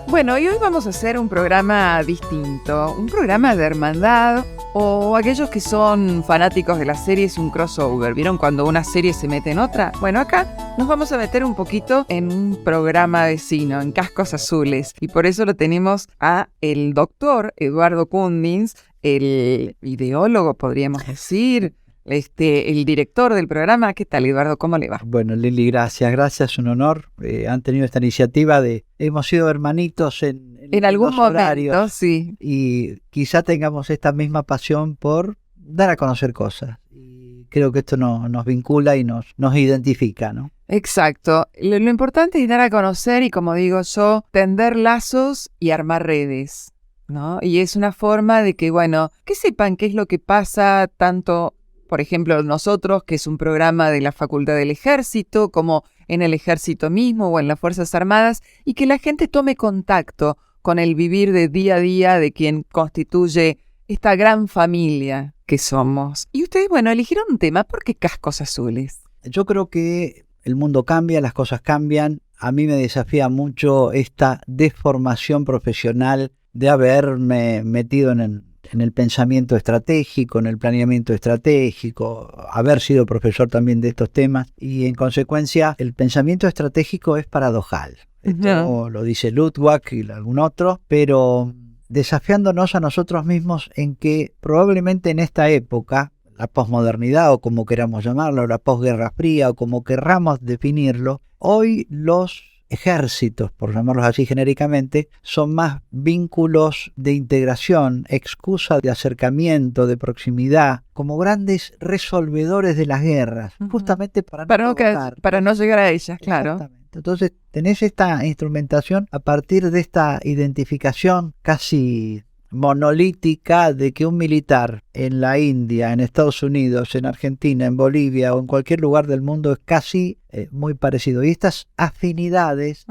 Bueno, y hoy vamos a hacer un programa distinto, un programa de hermandad, o aquellos que son fanáticos de las series, un crossover. ¿Vieron cuando una serie se mete en otra? Bueno, acá nos vamos a meter un poquito en un programa vecino, en Cascos Azules, y por eso lo tenemos a el doctor Eduardo Kundins, el ideólogo, podríamos decir, el director del programa. ¿Qué tal, Eduardo? ¿Cómo le va? Bueno, Lili, gracias, un honor. Han tenido esta iniciativa hemos sido hermanitos En algún los momento, horarios, sí. y quizá tengamos esta misma pasión por dar a conocer cosas. Y creo que esto nos vincula y nos identifica, ¿no? Exacto. Lo importante es dar a conocer y, como digo yo, tender lazos y armar redes, ¿no? Y es una forma de que, bueno, que sepan qué es lo que pasa tanto, por ejemplo, nosotros, que es un programa de la Facultad del Ejército, como en el Ejército mismo o en las Fuerzas Armadas, y que la gente tome contacto con el vivir de día a día de quien constituye esta gran familia que somos. Y ustedes, bueno, eligieron un tema. ¿Por qué Cascos Azules? Yo creo que el mundo cambia, las cosas cambian. A mí me desafía mucho esta deformación profesional de haberme metido en el pensamiento estratégico, en el planeamiento estratégico, haber sido profesor también de estos temas, y en consecuencia el pensamiento estratégico es paradojal. Esto lo dice Luttwak y algún otro, pero desafiándonos a nosotros mismos en que probablemente en esta época, la posmodernidad o como queramos llamarlo, la posguerra fría o como querramos definirlo, hoy los ejércitos, por llamarlos así genéricamente, son más vínculos de integración, excusa de acercamiento, de proximidad, como grandes resolvedores de las guerras, justamente para no llegar a ellas, claro. Exactamente. Entonces tenés esta instrumentación a partir de esta identificación casi monolítica de que un militar en la India, en Estados Unidos, en Argentina, en Bolivia o en cualquier lugar del mundo es casi muy parecido. Y estas afinidades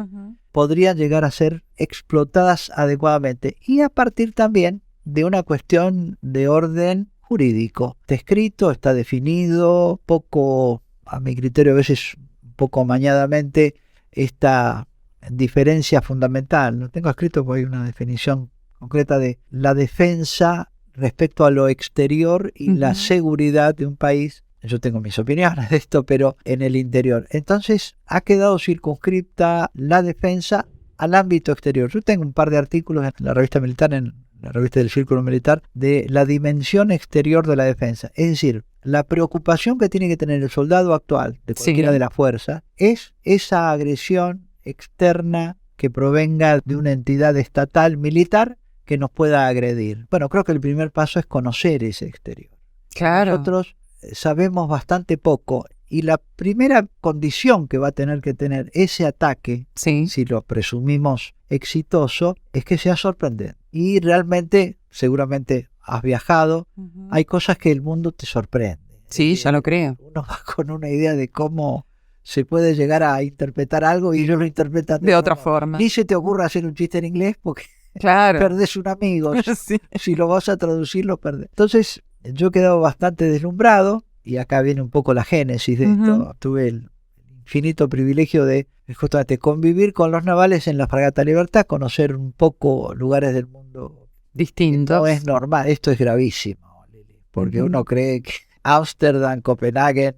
podrían llegar a ser explotadas adecuadamente, y a partir también de una cuestión de orden jurídico. Está escrito, está definido, poco, a mi criterio a veces un poco amañadamente, esta diferencia fundamental. No tengo escrito porque hay una definición concreta de la defensa respecto a lo exterior y la seguridad de un país. Yo tengo mis opiniones de esto, pero en el interior. Entonces ha quedado circunscripta la defensa al ámbito exterior. Yo tengo un par de artículos en la revista militar, en la revista del Círculo Militar, de la dimensión exterior de la defensa. Es decir, la preocupación que tiene que tener el soldado actual de cualquiera de las fuerzas es esa agresión externa que provenga de una entidad estatal militar que nos pueda agredir. Bueno, creo que el primer paso es conocer ese exterior. Claro. Nosotros sabemos bastante poco, y la primera condición que va a tener que tener ese ataque, si lo presumimos exitoso, es que sea sorprendente. Y realmente, seguramente has viajado, hay cosas que el mundo te sorprende. Sí, ya lo creo. Uno va con una idea de cómo se puede llegar a interpretar algo y ellos lo interpretan de otra forma. Ni se te ocurra hacer un chiste en inglés porque perdés un amigo. Sí. Si lo vas a traducir, lo perdés. Entonces, yo he quedado bastante deslumbrado, y acá viene un poco la génesis de esto. Tuve el infinito privilegio de justamente convivir con los navales en la Fragata Libertad, conocer un poco lugares del mundo distintos. No es normal, esto es gravísimo, Lili, porque uno cree que Ámsterdam, Copenhagen,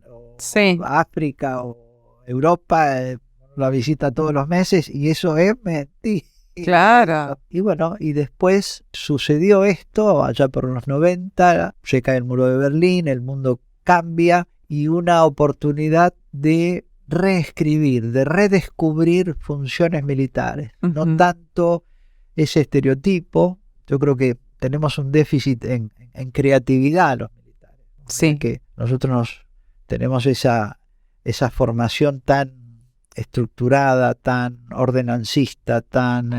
o África o Europa la visita todos los meses, y eso es mentira. Claro. Y bueno, y después sucedió esto allá por los 90, se cae el muro de Berlín, el mundo cambia, y una oportunidad de reescribir, de redescubrir funciones militares. No tanto ese estereotipo. Yo creo que tenemos un déficit en creatividad los militares. Sí. Que nosotros tenemos esa formación tan estructurada, tan ordenancista, tan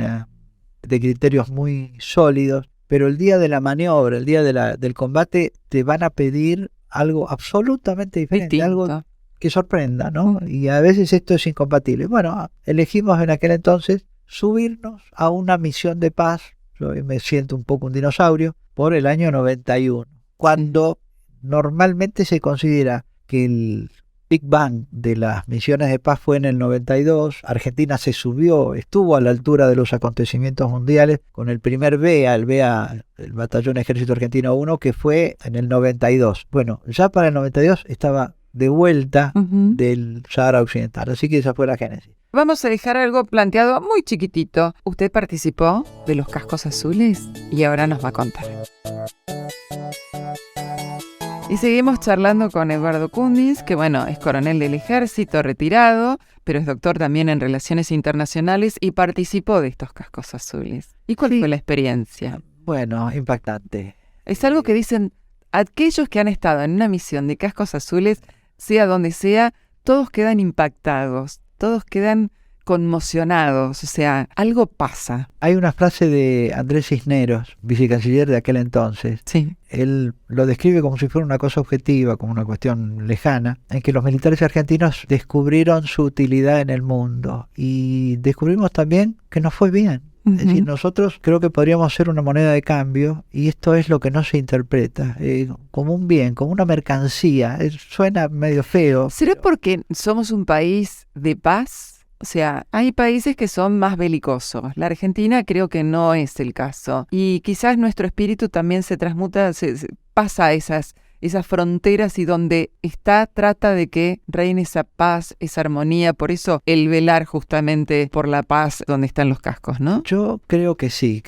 de criterios muy sólidos, pero el día de la maniobra, el día del combate, te van a pedir algo absolutamente diferente, algo que sorprenda, ¿no? Y a veces esto es incompatible. Bueno, elegimos en aquel entonces subirnos a una misión de paz. Yo me siento un poco un dinosaurio, por el año 91, cuando normalmente se considera que el Big Bang de las misiones de paz fue en el 92. Argentina se subió, estuvo a la altura de los acontecimientos mundiales con el primer BEA, el Batallón Ejército Argentino 1, que fue en el 92. Bueno, ya para el 92 estaba de vuelta del Sahara Occidental, así que esa fue la génesis. Vamos a dejar algo planteado muy chiquitito. Usted participó de los cascos azules y ahora nos va a contar. Y seguimos charlando con Eduardo Kundis, que bueno, es coronel del ejército retirado, pero es doctor también en Relaciones Internacionales y participó de estos cascos azules. ¿Y cuál fue la experiencia? Bueno, impactante. Es algo que dicen aquellos que han estado en una misión de cascos azules, sea donde sea, todos quedan impactados, todos quedan conmocionados, o sea, algo pasa. Hay una frase de Andrés Cisneros, vicecanciller de aquel entonces. Sí. Él lo describe como si fuera una cosa objetiva, como una cuestión lejana, en que los militares argentinos descubrieron su utilidad en el mundo y descubrimos también que nos fue bien. Es decir, nosotros creo que podríamos ser una moneda de cambio y esto es lo que no se interpreta como un bien, como una mercancía. Suena medio feo. ¿Será porque somos un país de paz? O sea, hay países que son más belicosos. La Argentina creo que no es el caso. Y quizás nuestro espíritu también se transmuta, pasa a esas fronteras y donde está, trata de que reine esa paz, esa armonía. Por eso el velar justamente por la paz donde están los cascos, ¿no? Yo creo que sí.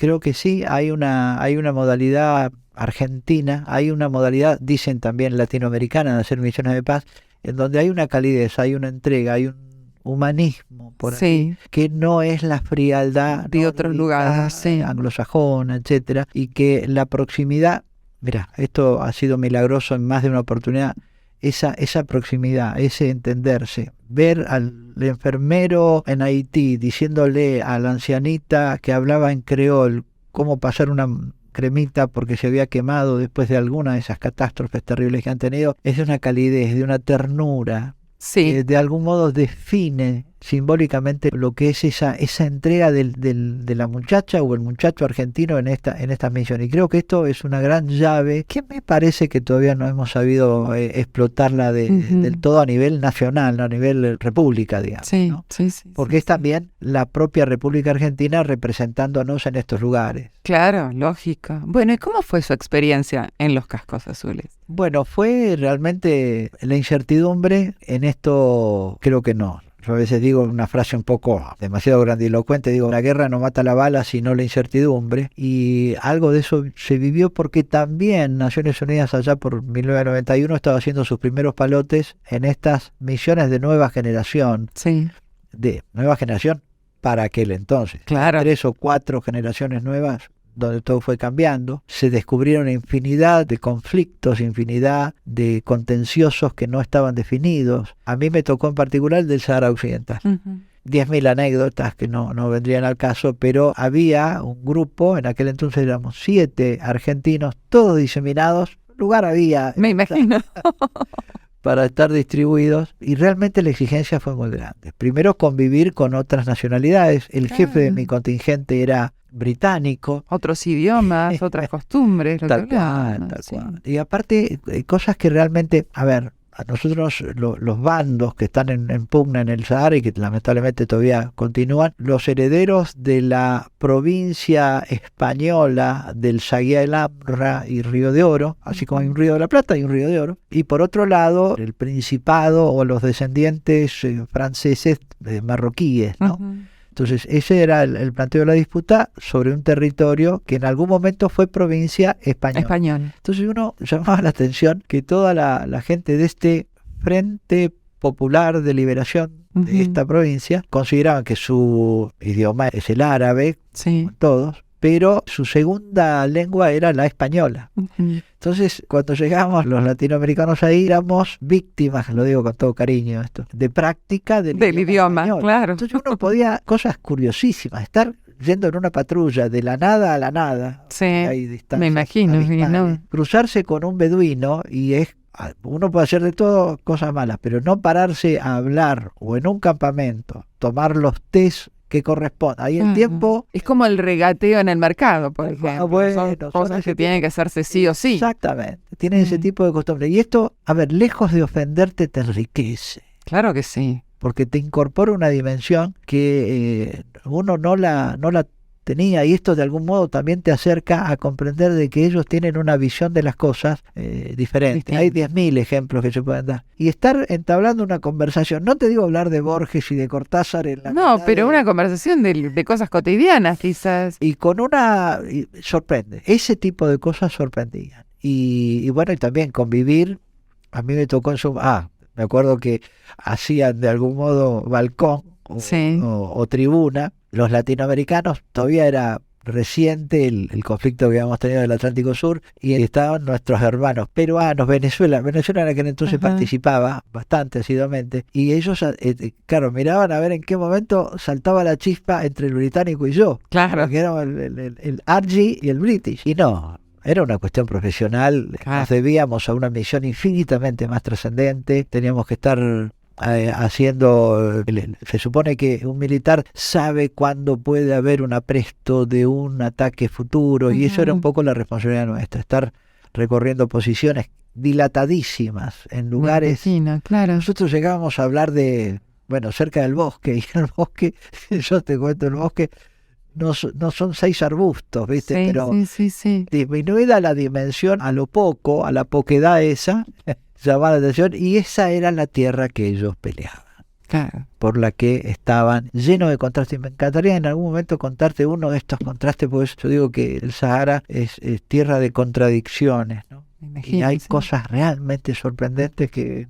Hay una modalidad argentina, hay una modalidad, dicen también latinoamericana, de hacer misiones de paz, en donde hay una calidez, hay una entrega, hay un humanismo por ahí, que no es la frialdad de otros lugares, anglosajona, etcétera, y que la proximidad, mira, esto ha sido milagroso en más de una oportunidad, esa proximidad, ese entenderse, ver al enfermero en Haití diciéndole a la ancianita que hablaba en creol cómo pasar una cremita porque se había quemado después de alguna de esas catástrofes terribles que han tenido, es de una calidez, de una ternura. Sí. De algún modo define simbólicamente lo que es esa entrega de la muchacha o el muchacho argentino en esta misión. Y creo que esto es una gran llave que me parece que todavía no hemos sabido explotarla del todo a nivel nacional, no a nivel república, digamos. Sí, ¿no? sí, porque es también la propia República Argentina representándonos en estos lugares. Claro, lógico. Bueno, ¿y cómo fue su experiencia en los cascos azules? Bueno, fue realmente la incertidumbre en esto, creo que no. Yo a veces digo una frase un poco demasiado grandilocuente, digo, la guerra no mata la bala sino la incertidumbre, y algo de eso se vivió porque también Naciones Unidas allá por 1991 estaba haciendo sus primeros palotes en estas misiones de nueva generación. Sí. De nueva generación para aquel entonces. Claro. 3 o 4 generaciones nuevas donde todo fue cambiando, se descubrieron infinidad de conflictos, infinidad de contenciosos que no estaban definidos. A mí me tocó en particular el del Sahara Occidental. 10.000 anécdotas que no vendrían al caso, pero había un grupo, en aquel entonces éramos 7 argentinos, todos diseminados, lugar había. Me imagino. Para estar distribuidos, y realmente la exigencia fue muy grande. Primero, convivir con otras nacionalidades. El jefe de mi contingente era británico. Otros idiomas, otras costumbres. Tal cual. Y aparte, cosas que realmente, a ver, a nosotros los bandos que están en pugna en el Sahara y que lamentablemente todavía continúan, los herederos de la provincia española del Saguiá el Amra y Río de Oro, así como hay un Río de la Plata y un Río de Oro, y por otro lado el Principado o los descendientes franceses marroquíes, ¿no? Entonces ese era el planteo de la disputa sobre un territorio que en algún momento fue provincia española. Entonces uno llamaba la atención que toda la gente de este Frente Popular de Liberación de esta provincia consideraban que su idioma es el árabe, todos, pero su segunda lengua era la española. Entonces, cuando llegamos los latinoamericanos ahí, éramos víctimas, lo digo con todo cariño esto, de práctica del idioma español. Claro. Entonces uno podía, cosas curiosísimas, estar yendo en una patrulla de la nada a la nada. Sí, hay me imagino. ¿no? Cruzarse con un beduino y uno puede hacer de todo cosas malas, pero no pararse a hablar o en un campamento, tomar los tés que corresponde. Ahí el tiempo... Es como el regateo en el mercado, por ejemplo. Bueno, son cosas que tienen que hacerse sí o sí. Exactamente. Tienen ese tipo de costumbre. Y esto, a ver, lejos de ofenderte, te enriquece. Claro que sí. Porque te incorpora una dimensión que uno no la tenía, y esto de algún modo también te acerca a comprender de que ellos tienen una visión de las cosas diferente. Hay 10.000 ejemplos que se pueden dar. Y estar entablando una conversación, no te digo hablar de Borges y de Cortázar en la... No, pero una conversación de cosas cotidianas quizás. Y con sorprende, ese tipo de cosas sorprendían. Y bueno, y también convivir, a mí me tocó me acuerdo que hacían de algún modo balcón o tribuna. Los latinoamericanos, todavía era reciente el conflicto que habíamos tenido del Atlántico Sur, y estaban nuestros hermanos peruanos, Venezuela en aquel entonces participaba bastante asiduamente, y ellos, claro, miraban a ver en qué momento saltaba la chispa entre el británico y yo. Claro. Porque era el RG y el British. Y no, era una cuestión profesional. Claro. Nos debíamos a una misión infinitamente más trascendente. Teníamos que estar haciendo, se supone que un militar sabe cuándo puede haber un apresto de un ataque futuro, y eso era un poco la responsabilidad nuestra, estar recorriendo posiciones dilatadísimas en lugares. Claro. Nosotros llegábamos a hablar de, cerca del bosque, y el bosque, yo te cuento, el bosque no son 6 arbustos, ¿viste? Sí, pero sí. Disminuida la dimensión a lo poco, a la poquedad esa, llamaba la atención, y esa era la tierra que ellos peleaban. Claro. Por la que estaban llenos de contrastes. Y me encantaría en algún momento contarte uno de estos contrastes, porque yo digo que el Sahara es tierra de contradicciones, ¿no? Y hay cosas realmente sorprendentes que...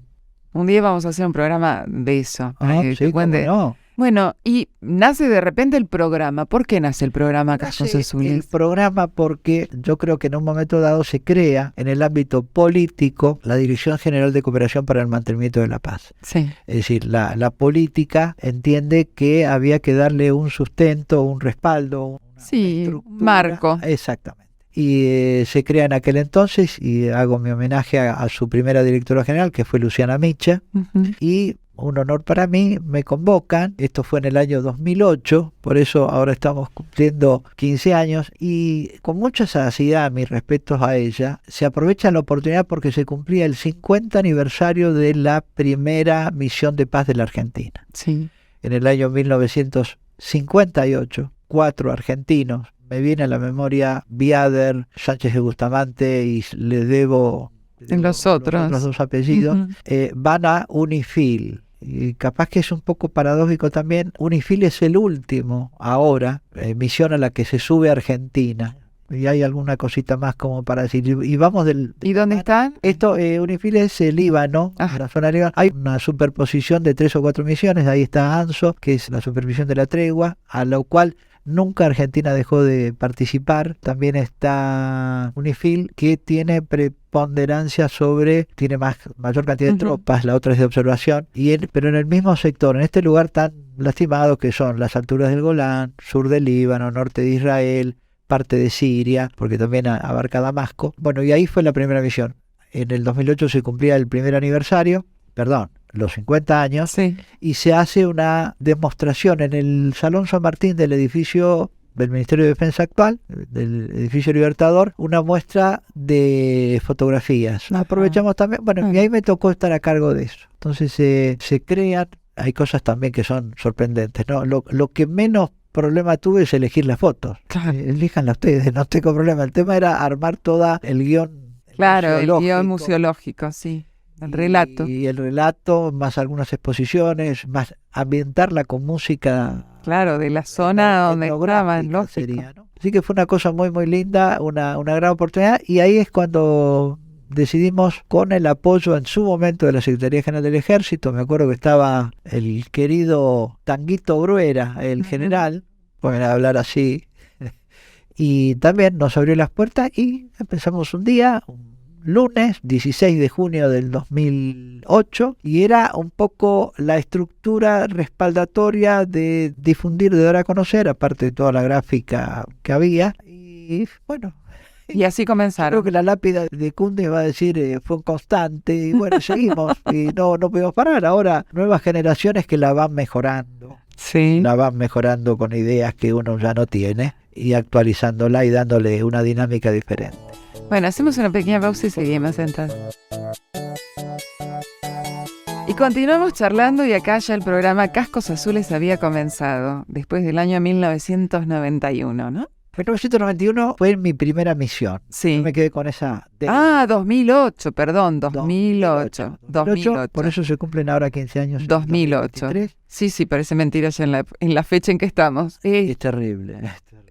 Un día vamos a hacer un programa de eso. Sí, ¿cómo no? Bueno, y nace de repente el programa. ¿Por qué nace el programa Casos Azules? El programa porque yo creo que en un momento dado se crea en el ámbito político la Dirección General de Cooperación para el Mantenimiento de la Paz. Sí. Es decir, la política entiende que había que darle un sustento, un respaldo, un marco. Exactamente. Y se crea en aquel entonces, y hago mi homenaje a su primera directora general, que fue Luciana Micha, y un honor para mí, me convocan, esto fue en el año 2008, por eso ahora estamos cumpliendo 15 años, y con mucha sagacidad, mis respetos a ella, se aprovecha la oportunidad porque se cumplía el 50 aniversario de la primera misión de paz de la Argentina. Sí. En el año 1958, 4 argentinos, me viene a la memoria Biader, Sánchez de Bustamante, y le debo los otros 2 apellidos, van a UNIFIL. Y capaz que es un poco paradójico también, UNIFIL es el último ahora, misión a la que se sube Argentina. Y hay alguna cosita más como para decir. Y vamos ¿Y dónde están? Esto, UNIFIL es el Líbano, la zona Líbano. Hay una superposición de 3 o 4 misiones. Ahí está ANSO, que es la supervisión de la tregua, a lo cual nunca Argentina dejó de participar. También está UNIFIL, que tiene preponderancia tiene mayor cantidad de tropas, la otra es de observación, pero en el mismo sector, en este lugar tan lastimado que son las alturas del Golán, sur del Líbano, norte de Israel, parte de Siria, porque también abarca Damasco. Bueno, y ahí fue la primera misión. En el 2008 se cumplía el primer aniversario, los 50 años, y se hace una demostración en el Salón San Martín del edificio del Ministerio de Defensa actual, del edificio Libertador, una muestra de fotografías. Aprovechamos también, y ahí me tocó estar a cargo de eso. Entonces se crean, hay cosas también que son sorprendentes, ¿no? Lo que menos problema tuve es elegir las fotos. Claro. Elíjanla ustedes, no tengo problema. El tema era armar todo el guión. Claro, el guión museológico, sí. El relato. Y el relato, más algunas exposiciones, más ambientarla con música. Claro, de la zona donde graban, lógico. ¿no? Así que fue una cosa muy, muy linda, una gran oportunidad. Y ahí es cuando decidimos, con el apoyo en su momento de la Secretaría General del Ejército, me acuerdo que estaba el querido Tanguito Bruera, el general, pueden hablar así, y también nos abrió las puertas y empezamos un día, lunes 16 de junio del 2008, y era un poco la estructura respaldatoria de difundir, de dar a conocer, aparte de toda la gráfica que había, y bueno. Y así comenzaron. Creo que la lápida de Cunde va a decir fue constante, y bueno, seguimos, y no podemos parar. Ahora nuevas generaciones que la van mejorando. Sí. la van mejorando con ideas que uno ya no tiene y actualizándola y dándole una dinámica diferente. Bueno, hacemos una pequeña pausa y seguimos entonces. Y continuamos charlando y acá ya el programa Cascos Azules había comenzado, después del año 1991, ¿no? 1991 fue mi primera misión. Sí. Yo me quedé con esa... 2008, perdón, 2008. 2008. Por eso se cumplen ahora 15 años. 2008. Sí, parece mentira ya en la fecha en que estamos. Es terrible.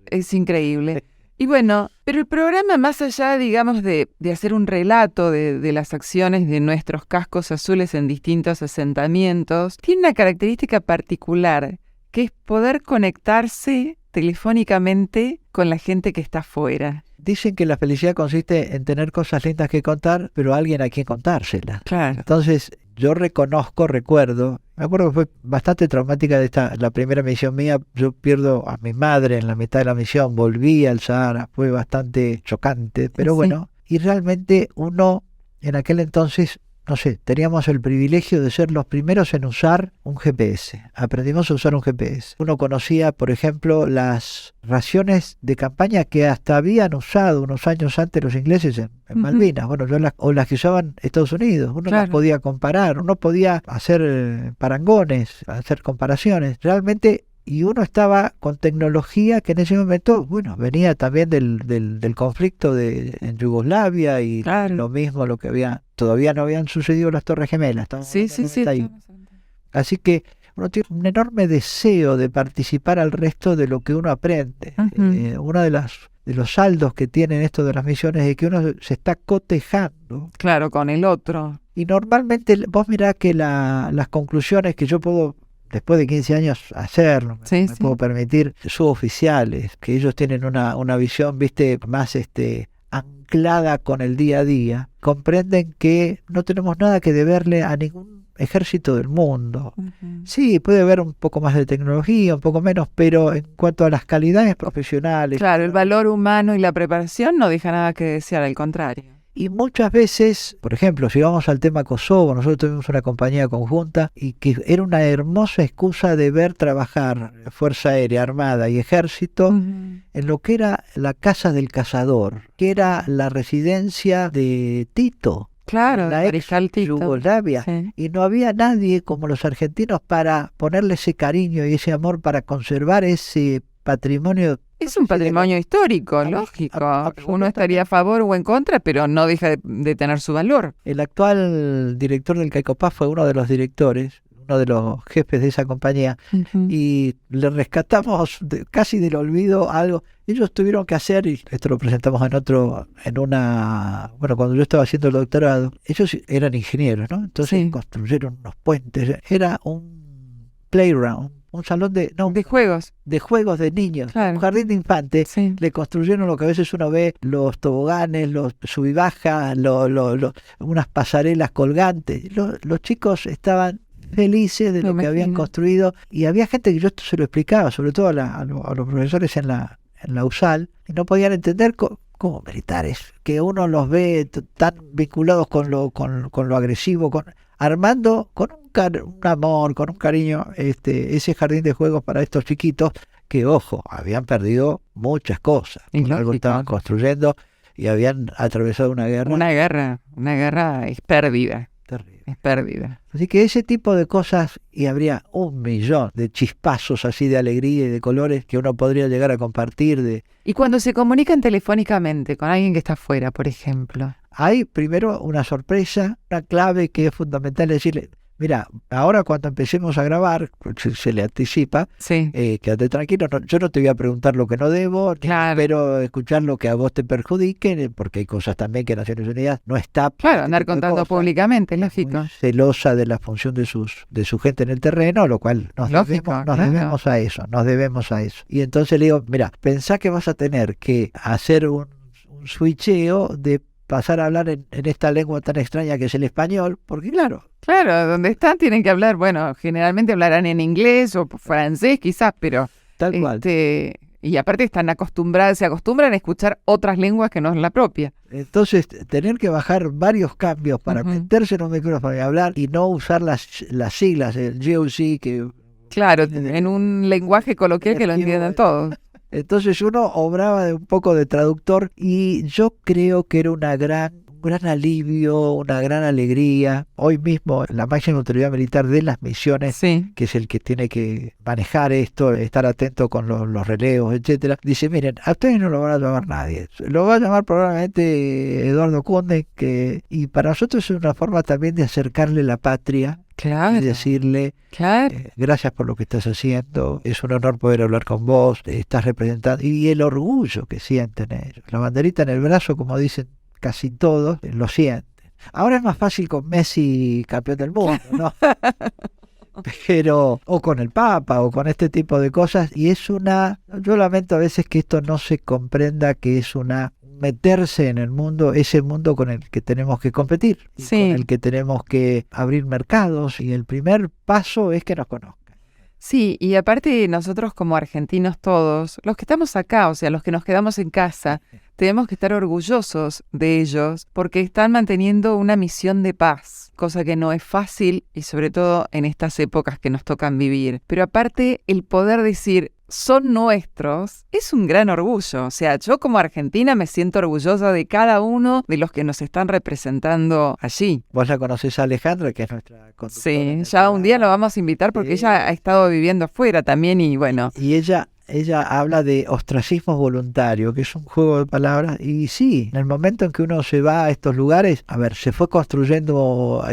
Es increíble. Y bueno, pero el programa, más allá, digamos, de hacer un relato de las acciones de nuestros cascos azules en distintos asentamientos, tiene una característica particular, que es poder conectarse telefónicamente con la gente que está afuera. Dicen que la felicidad consiste en tener cosas lindas que contar, pero a alguien a quien contárselas. Claro. Entonces, yo recuerdo, me acuerdo que fue bastante traumática la primera misión mía. Yo pierdo a mi madre en la mitad de la misión, volví al Sahara, fue bastante chocante, pero Sí. bueno, y realmente uno en aquel entonces, no sé, teníamos el privilegio de ser los primeros en usar un GPS. Aprendimos a usar un GPS. Uno conocía, por ejemplo, las raciones de campaña que hasta habían usado unos años antes los ingleses en Malvinas. Bueno, o las que usaban Estados Unidos. Uno las podía comparar, uno podía hacer parangones, hacer comparaciones. Realmente... Y uno estaba con tecnología que en ese momento, bueno, venía también del conflicto en Yugoslavia y lo mismo, todavía no habían sucedido las Torres Gemelas. Sí. Así que uno tiene un enorme deseo de participar al resto de lo que uno aprende. Uno de los saldos que tienen esto de las misiones es que uno se está cotejando. Claro, con el otro. Y normalmente vos mirá que las conclusiones que yo puedo... Después de 15 años hacerlo, me puedo permitir, suboficiales, que ellos tienen una visión, viste, más anclada con el día a día, comprenden que no tenemos nada que deberle a ningún ejército del mundo. Sí, puede haber un poco más de tecnología, un poco menos, pero en cuanto a las calidades profesionales... Claro, el valor humano y la preparación no deja nada que desear, al contrario. Y muchas veces, por ejemplo, si vamos al tema Kosovo, nosotros tuvimos una compañía conjunta y que era una hermosa excusa de ver trabajar Fuerza Aérea, Armada y Ejército en lo que era la Casa del Cazador, que era la residencia de Tito. Claro, la ex Yugoslavia. Sí. Y no había nadie como los argentinos para ponerle ese cariño y ese amor para conservar ese patrimonio. Es un patrimonio histórico, lógico. Uno estaría a favor o en contra, pero no deja de tener su valor. El actual director del CAICOPA fue uno de los directores, uno de los jefes de esa compañía, y le rescatamos casi del olvido algo. Ellos tuvieron que hacer, y esto lo presentamos cuando yo estaba haciendo el doctorado, ellos eran ingenieros, ¿no? Entonces construyeron unos puentes, era un playground, un salón de juegos de niños, un jardín de infantes. Le construyeron lo que a veces uno ve, los toboganes, los sub y baja, unas pasarelas colgantes. Los chicos estaban felices de lo que habían construido, y había gente que yo esto se lo explicaba, sobre todo a los profesores en la USAL, y no podían entender como militares, que uno los ve tan vinculados con lo agresivo, armando con un amor, con un cariño, ese jardín de juegos para estos chiquitos que, ojo, habían perdido muchas cosas. Algo estaban construyendo y habían atravesado una guerra. Una guerra es pérdida. Terrible. Es pérdida. Así que ese tipo de cosas, y habría 1.000.000 de chispazos así de alegría y de colores que uno podría llegar a compartir. Y cuando se comunican telefónicamente con alguien que está afuera, por ejemplo, hay primero una sorpresa, una clave que es fundamental, decirle: mira, ahora cuando empecemos a grabar, se le anticipa, quédate tranquilo, yo no te voy a preguntar lo que no debo, pero escuchar lo que a vos te perjudique, porque hay cosas también que Naciones Unidas no está... Claro, andar contando públicamente, lógico. Muy celosa de la función de su gente en el terreno, lo cual nos debemos a eso. Y entonces le digo: mira, pensá que vas a tener que hacer un switcheo de pasar a hablar en esta lengua tan extraña que es el español, porque claro, donde están tienen que hablar, generalmente hablarán en inglés o francés quizás, pero tal cual. Y aparte se acostumbran a escuchar otras lenguas que no es la propia. Entonces, tener que bajar varios cambios para meterse en un micrófono y hablar y no usar las siglas, el GOC, que Claro, en un lenguaje coloquial que lo entiendan todos. Entonces uno obraba de un poco de traductor y yo creo que era un gran alivio, una gran alegría. Hoy mismo la máxima autoridad militar de las misiones, Sí. que es el que tiene que manejar esto, estar atento con los relevos, etcétera, dice, miren, a ustedes no lo van a llamar nadie, lo va a llamar probablemente Eduardo Conde, y para nosotros es una forma también de acercarle la patria Claro. y decirle, Claro. gracias por lo que estás haciendo, es un honor poder hablar con vos, estás representando, y el orgullo que sienten ellos, la banderita en el brazo, como dicen casi todos, lo sienten. Ahora es más fácil con Messi campeón del mundo, ¿no? Pero, o con el Papa, o con este tipo de cosas, y yo lamento a veces que esto no se comprenda, que es meterse en el mundo, ese mundo con el que tenemos que competir, y Sí. con el que tenemos que abrir mercados, y el primer paso es que nos conozcan. Sí, y aparte nosotros como argentinos todos, los que estamos acá, o sea, los que nos quedamos en casa, tenemos que estar orgullosos de ellos porque están manteniendo una misión de paz, cosa que no es fácil y sobre todo en estas épocas que nos tocan vivir. Pero aparte, el poder decir, son nuestros, es un gran orgullo. O sea, yo como argentina me siento orgullosa de cada uno de los que nos están representando allí. Vos la conocés a Alejandra, que es nuestra conductora. Sí, ya un día lo vamos a invitar porque ella ha estado viviendo afuera también y bueno. Y ella habla de ostracismo voluntario, que es un juego de palabras, y sí, en el momento en que uno se va a estos lugares, a ver, se fue construyendo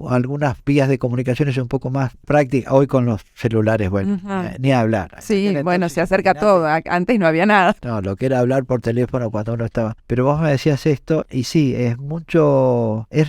algunas vías de comunicaciones un poco más prácticas, hoy con los celulares, bueno, ni hablar. Sí, Entonces, bueno, se acerca todo, antes no había nada. No, lo que era hablar por teléfono cuando uno estaba, pero vos me decías esto, y sí, es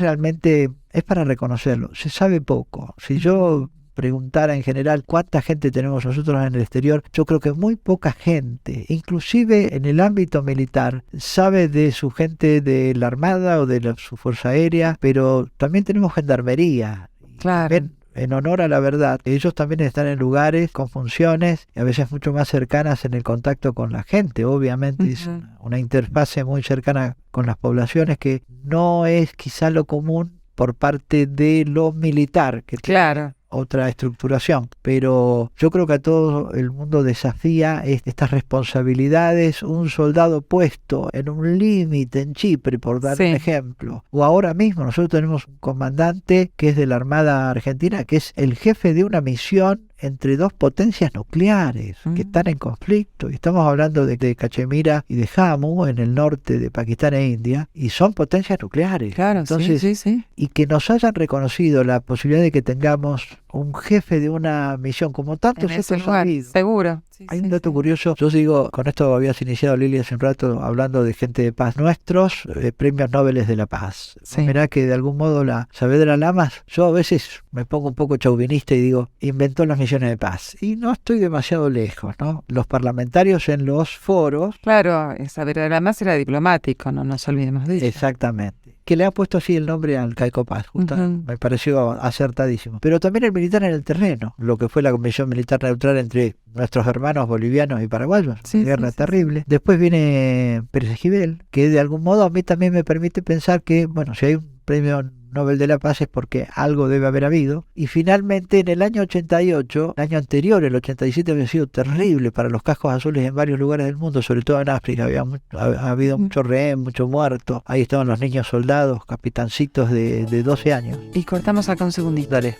realmente, es para reconocerlo, se sabe poco, si yo preguntara en general cuánta gente tenemos nosotros en el exterior, yo creo que muy poca gente, inclusive en el ámbito militar, sabe de su gente de la Armada o de su Fuerza Aérea, pero también tenemos gendarmería. Claro. También, en honor a la verdad, ellos también están en lugares con funciones y a veces mucho más cercanas en el contacto con la gente, obviamente es una interfase muy cercana con las poblaciones que no es quizá lo común por parte de lo militar, que claro. Otra estructuración, pero yo creo que a todo el mundo desafía estas responsabilidades. Un soldado puesto en un límite en Chipre, por dar un ejemplo, o ahora mismo nosotros tenemos un comandante que es de la Armada Argentina, que es el jefe de una misión entre dos potencias nucleares que están en conflicto, y estamos hablando de Cachemira y de Jammu en el norte de Pakistán e India, y son potencias nucleares. Claro, entonces, sí. Y que nos hayan reconocido la posibilidad de que tengamos un jefe de una misión como tantos otros ha habido. Seguro. Hay un dato curioso, yo digo, con esto habías iniciado, Lili, hace un rato hablando de gente de paz, nuestros premios Nobel de la Paz. Mirá que de algún modo la Saavedra Lamas, yo a veces me pongo un poco chauvinista y digo, inventó las misiones de paz. Y no estoy demasiado lejos, ¿no? Los parlamentarios en los foros. Claro, Saavedra Lamas era diplomático, no nos olvidemos de eso. Exactamente. Que le ha puesto así el nombre al Caico Paz, justo, me pareció acertadísimo. Pero también el militar en el terreno, lo que fue la Comisión Militar Neutral entre nuestros hermanos bolivianos y paraguayos, una guerra terrible. Después viene Pérez Esquivel, que de algún modo a mí también me permite pensar que, bueno, si hay un premio Nobel de la Paz es porque algo debe haber habido. Y finalmente en el año 88, el año anterior, el 87, había sido terrible para los cascos azules en varios lugares del mundo, sobre todo en África. Ha habido mucho rehén, mucho muerto. Ahí estaban los niños soldados, capitancitos de 12 años. Y cortamos acá un segundito. Dale.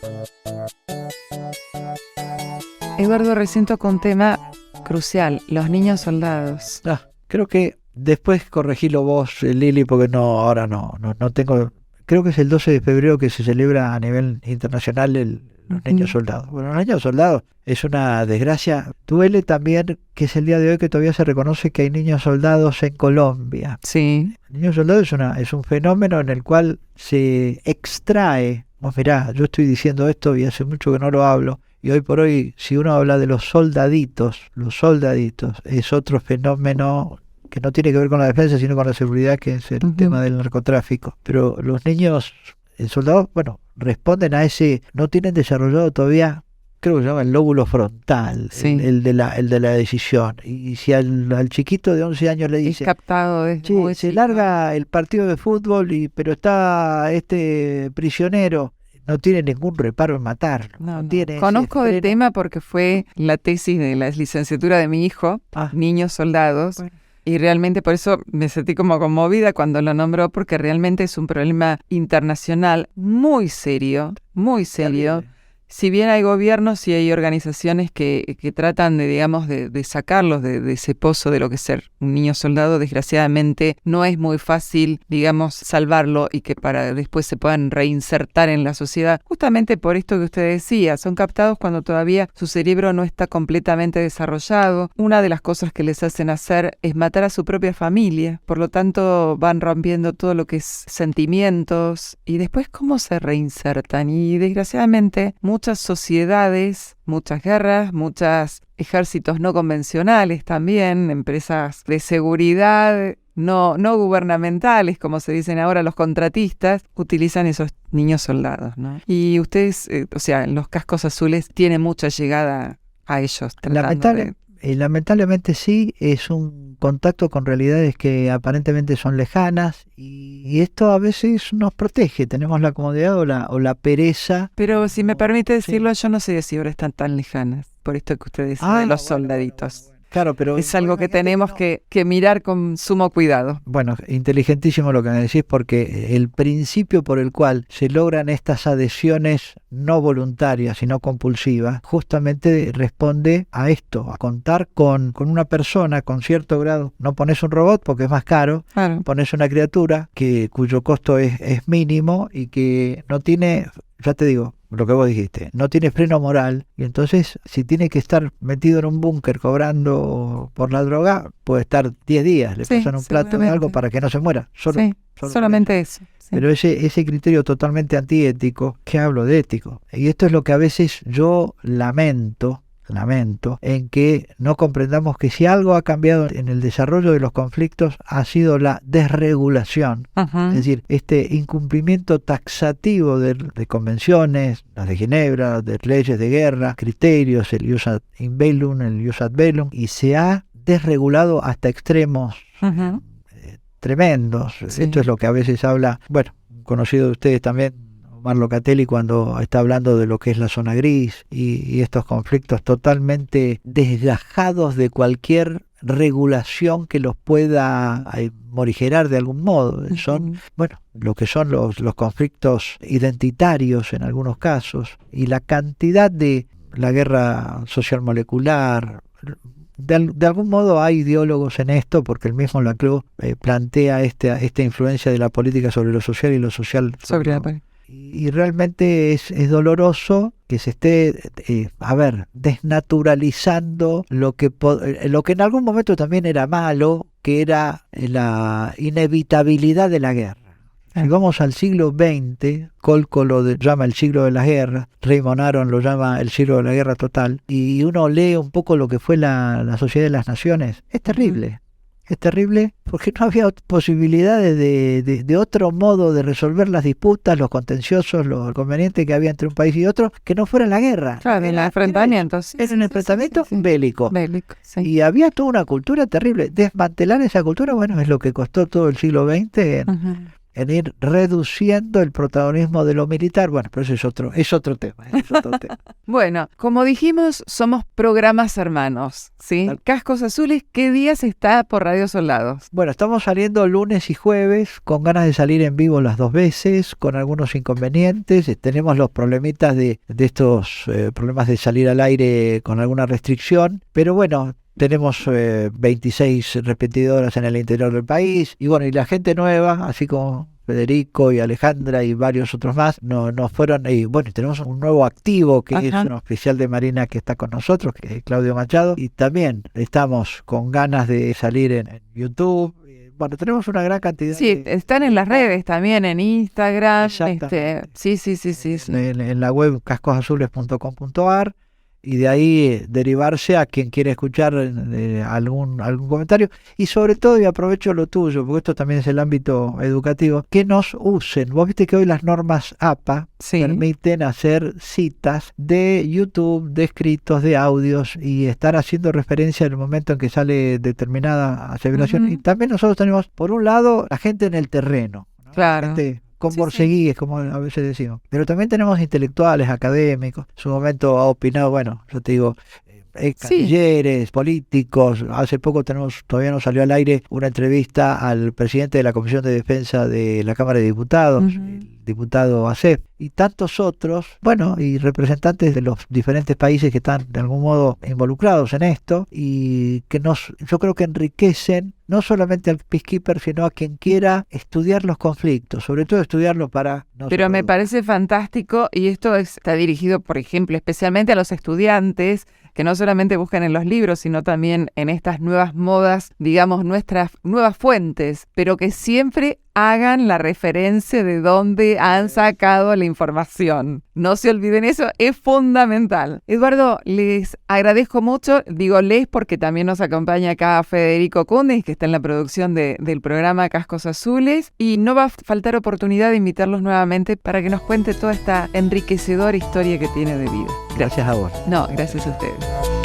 Eduardo, recién tocó un tema crucial, los niños soldados. Creo que después corregilo vos, Lili, porque ahora no tengo... Creo que es el 12 de febrero que se celebra a nivel internacional los niños soldados. Bueno, los niños soldados es una desgracia. Duele también que es el día de hoy que todavía se reconoce que hay niños soldados en Colombia. Sí. El niño soldado es un fenómeno en el cual se extrae. Vos mirá, yo estoy diciendo esto y hace mucho que no lo hablo. Y hoy por hoy, si uno habla de los soldaditos es otro fenómeno que no tiene que ver con la defensa, sino con la seguridad, que es el tema del narcotráfico. Pero los niños soldados, bueno, responden a ese, no tienen desarrollado todavía, creo que se llama el lóbulo frontal, el de la decisión. Y si al chiquito de 11 años le dice, captado se larga el partido de fútbol, pero está este prisionero, no tiene ningún reparo en matarlo. No. Tiene Conozco ese del freno. tema porque fue la tesis de la licenciatura de mi hijo, Niños Soldados. Bueno. Y realmente por eso me sentí como conmovida cuando lo nombró, porque realmente es un problema internacional muy serio, muy serio. Terrible. Si bien hay gobiernos y hay organizaciones que tratan de, digamos, de sacarlos de ese pozo de lo que es ser un niño soldado, desgraciadamente no es muy fácil, digamos, salvarlo y que para después se puedan reinsertar en la sociedad. Justamente por esto que usted decía, son captados cuando todavía su cerebro no está completamente desarrollado. Una de las cosas que les hacen hacer es matar a su propia familia. Por lo tanto, van rompiendo todo lo que es sentimientos y después cómo se reinsertan. Y desgraciadamente, muchas sociedades, muchas guerras, muchos ejércitos no convencionales también, empresas de seguridad no gubernamentales, como se dicen ahora los contratistas, utilizan esos niños soldados, ¿no? Y ustedes, o sea, los cascos azules tienen mucha llegada a ellos. Lamentablemente sí, es un contacto con realidades que aparentemente son lejanas y esto a veces nos protege, tenemos la comodidad o la pereza. Pero si me permite decirlo, Sí. yo no sé si ahora están tan lejanas, por esto que usted dice de los soldaditos. Bueno. Claro, pero es algo que tenemos no. que mirar con sumo cuidado. Bueno, inteligentísimo lo que me decís, porque el principio por el cual se logran estas adhesiones no voluntarias, sino compulsivas, justamente responde a esto, a contar con una persona con cierto grado. No pones un robot porque es más caro, Claro. pones una criatura cuyo costo es mínimo y que no tiene, ya te digo, lo que vos dijiste, no tiene freno moral, y entonces si tiene que estar metido en un búnker cobrando por la droga, puede estar 10 días, le pasan un plato de algo para que no se muera. Solamente eso. Sí. Pero ese criterio totalmente antiético, ¿qué hablo de ético? Y esto es lo que a veces yo lamento en que no comprendamos que si algo ha cambiado en el desarrollo de los conflictos ha sido la desregulación. Uh-huh. Es decir, este incumplimiento taxativo de convenciones, las de Ginebra, de leyes de guerra, criterios, el jus ad in bellum, el jus ad bellum, y se ha desregulado hasta extremos Uh-huh. tremendos. Sí. Esto es lo que a veces habla, bueno, conocido de ustedes también, Omar Locatelli, cuando está hablando de lo que es la zona gris y estos conflictos totalmente desgajados de cualquier regulación que los pueda morigerar de algún modo. Son, bueno, lo que son los conflictos identitarios en algunos casos, y la cantidad de la guerra social molecular. De algún modo hay ideólogos en esto, porque el mismo Laclau plantea esta influencia de la política sobre lo social y lo social sobre la política. Y realmente es doloroso que se esté, desnaturalizando lo que en algún momento también era malo, que era la inevitabilidad de la guerra. Si vamos al siglo XX, Colco lo llama el siglo de las guerras, Raymond Aron lo llama el siglo de la guerra total, y uno lee un poco lo que fue la Sociedad de las Naciones, es terrible. Es terrible porque no había posibilidades de otro modo de resolver las disputas, los contenciosos, los inconvenientes que había entre un país y otro, que no fuera la guerra. Claro, en el enfrentamiento. Era un enfrentamiento bélico. Sí. Y había toda una cultura terrible. Desmantelar esa cultura, bueno, es lo que costó todo el siglo XX en ir reduciendo el protagonismo de lo militar. Bueno, pero eso es otro tema. Bueno, como dijimos, somos programas hermanos, ¿sí? Cascos Azules, ¿qué días está por Radio Soldados? Bueno, estamos saliendo lunes y jueves, con ganas de salir en vivo las 2 veces, con algunos inconvenientes. Tenemos los problemitas de estos problemas de salir al aire con alguna restricción, pero bueno, tenemos 26 repetidoras en el interior del país, y bueno, y la gente nueva, así como Federico y Alejandra y varios otros más, nos fueron, y bueno, tenemos un nuevo activo que es un oficial de Marina que está con nosotros, que es Claudio Machado, y también estamos con ganas de salir en YouTube. Bueno, tenemos una gran cantidad. Sí, están en las redes también, en Instagram. Sí. En la web cascosazules.com.ar, y de ahí derivarse a quien quiere escuchar algún comentario, y sobre todo, y aprovecho lo tuyo, porque esto también es el ámbito educativo, que nos usen. Vos viste que hoy las normas APA permiten hacer citas de YouTube, de escritos, de audios, y estar haciendo referencia en el momento en que sale determinada aseveración. Y también nosotros tenemos, por un lado, la gente en el terreno, ¿no? Claro. con Sí, borceguíes, como a veces decimos. Pero también tenemos intelectuales, académicos. En su momento ha opinado, bueno, yo te digo, sí. cancilleres, políticos. Hace poco todavía no salió al aire una entrevista al presidente de la Comisión de Defensa de la Cámara de Diputados, Ujú. el diputado Acep, y tantos otros, bueno, y representantes de los diferentes países que están de algún modo involucrados en esto y que yo creo que enriquecen no solamente al peacekeeper, sino a quien quiera estudiar los conflictos, sobre todo estudiarlos para no se Pero me produzcan. parece fantástico y esto está dirigido, por ejemplo, especialmente a los estudiantes que no solamente buscan en los libros, sino también en estas nuevas modas, digamos, nuestras nuevas fuentes, pero que siempre hagan la referencia de dónde han sacado la información. No se olviden eso, es fundamental. Eduardo, les agradezco mucho, digo les porque también nos acompaña acá Federico Cundes, que está en la producción del programa Cascos Azules, y no va a faltar oportunidad de invitarlos nuevamente para que nos cuente toda esta enriquecedora historia que tiene de vida. Gracias a vos. No, gracias a ustedes.